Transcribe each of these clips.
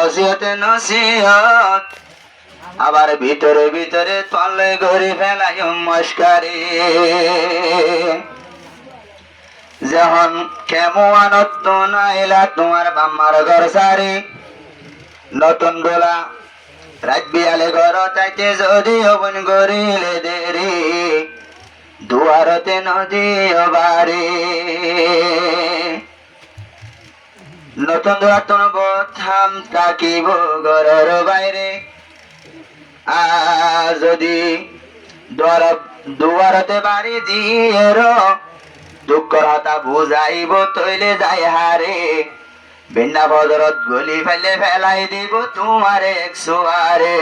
নসিহতে নসিহত আবার ভিতরে ভিতরে তলে ঘুরে ফেলাই মস্কারি যখন কেমন নাইলা তোমার বাম্মার ঘর সারি নতুন দোলা রাত বিয়ালে ঘর তাইতে যদি হবন গরিলে দেরি দুয়ারতে নদী বাড়ি নতুন দোলা তোর বথাম তাকিব ঘরের বাইরে যদি দুয়ারতে বাড়ি দিয়ে দুঃখর হতা বুঝাইব তৈলে যাই হারে বিনা বদরত গলি ফেলে ফেলাই দিব তোমার এক সোয়ারে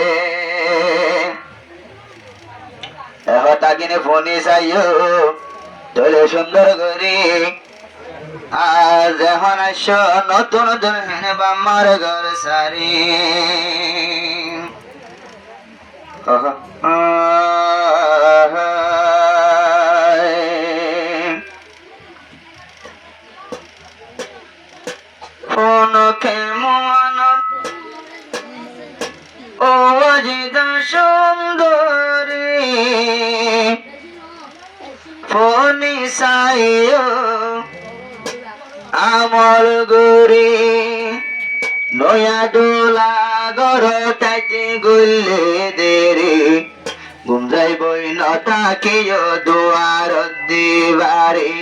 হতা কিনে ফোনে চাইও তৈলে সুন্দর করি আজ এখন আস নতুন নতুন বাম্মার ঘর সারি ফোন কেমন ও অজিত সুন্দরী ফোনি সাইও আমল গরি নয়া দোলা গর তাইতে গুললে দেরি গুমজাই বই নতাকিও দুয়ার দিবারে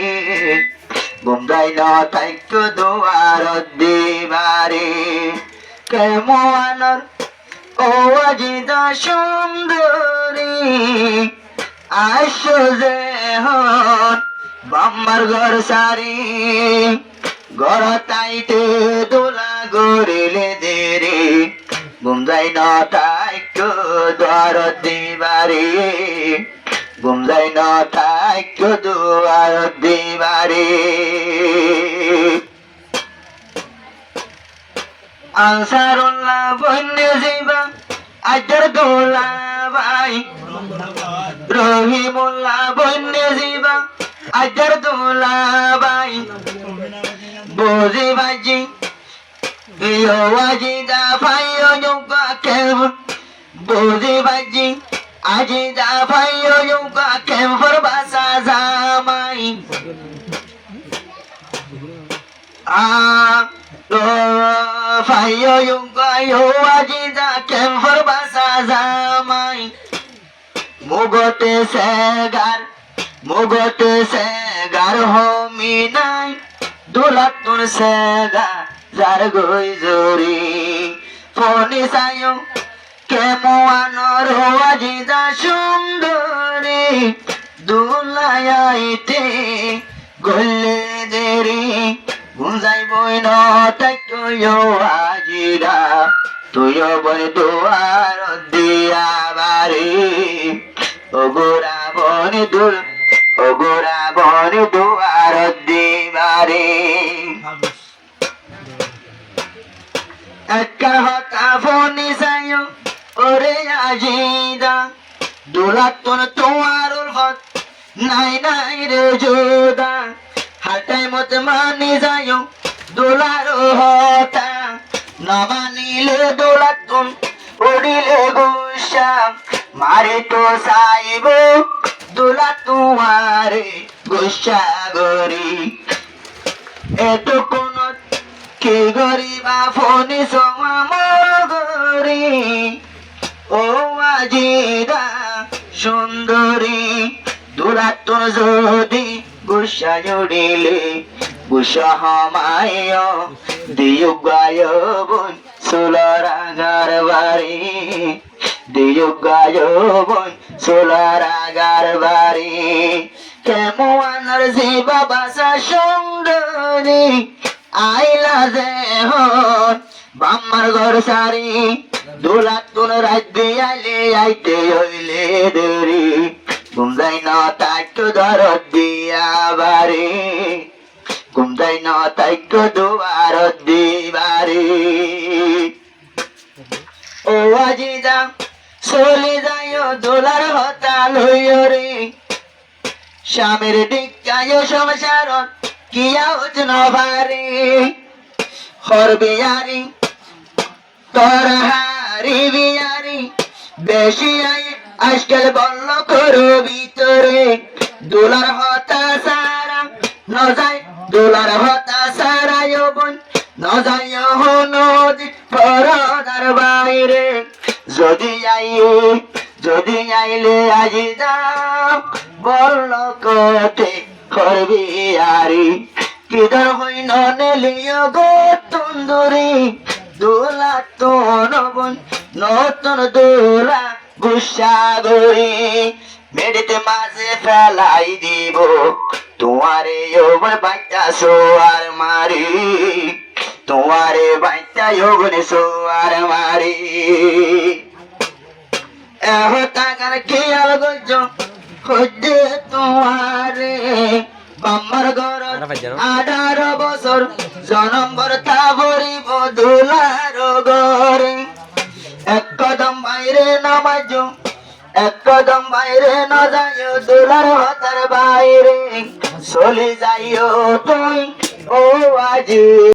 গুমজাই নতাইক দুয়ার দিবারে কেমন ও অজিত সুন্দরী আসো যে হন বাম্মার ঘর সারি ঘর তাইতে দোলা গড়িলে দেরি গুমজাই নতাইক দুয়ার দিবারে গুমজাই নতাইক দুয়ার দিবারে আনসারুল্লাহ বন্যে যাইবা আজর দোলা ভাই রহিমুল্লাহ বন্যে যাইবা আজর দোলা ভাই বুঝি বাজি ইয়ো আজি দা ভাইও যোগা কেম বুঝি বাজি আজি দা ভাইও যোগা কেম ফরবাসা জামাই ভাইও যোগা ইয়ো আজি দা কেম ফরবাসা জামাই মুগতে সেগার হমি নাই দুলাতুন সেগা যার গই জরি ফোনি সায়ো কেমন আজি দা সুন্দরী দুলাইতে গলে দেরি গুঞ্জাই বই নতাইও আজিরা তুইও বই দুয়ার দিয়া বাড়ি ওগোরা বনে দুয়ার দিবারে একা হতা ফোনি সাইও ওরে আজিদা দুলাতুন তোমার উলফত নাই নাই রে জোদা হাটাই মত মানি যাইও দোলার হতা না মানিলে দোলাতুন উড়িলে গুসা মারে তো সাইব দোলা তোমারে গুসা গরি এত কোন কে গরিবা ফোনি সোমা গরি ও আজিদা সুন্দরী দোলাতুন যদি গুসা জড়িলে গুসা হমায় দিও গায় বোন সোলারাগার বাড়ি দিও গায় বোন সোলারাগার বাড়ি কেমন জি বাবাসা সুন্দরী আইলা যে হন বাম্মার ঘর সারি দোলাতুন রাত দিয়ালে আইতে হইলে দেরি গুমজাই নতাইক ধর দিয়া বাড়ি গুমজাই নতাইক দুয়ার দিবারে ও আজিদা চলে যাইও দোলার হতা লইও রে স্বামীর দিকায় সংসারত কিয়া উঠন ভারে হর বিয়ারি তোর হারি বিয়ারি বেশি আই আজকাল বলল করো ভিতরে দোলার হতা সারা ন যায় দোলার হতা সারা বোন ন যায় নদী পরদার বাইরে যদি আইলে আজি যাও বলল কতে করবি আরি কিদর হইন নেলিও গো তুন্দুরি দোলা তো নবন নতুন দোলা গুসাগরি মেডিতে মাঝে ফেলাই দিব তোমারে ওবন বাচ্চা সোয়ার মারি তোমারে বাচ্চা ওবন সোয়ার মারি এহ টাকার খেয়াল গজ হইতে তোমারে বাম্মার ঘর 18 বছর জনম্বর তা ভরিব দোলার ঘরে এক কদম বাইরে নামাজ এক কদম বাইরে না যাইও দোলার হতার বাইরে চলে যাইও তুই ও আজি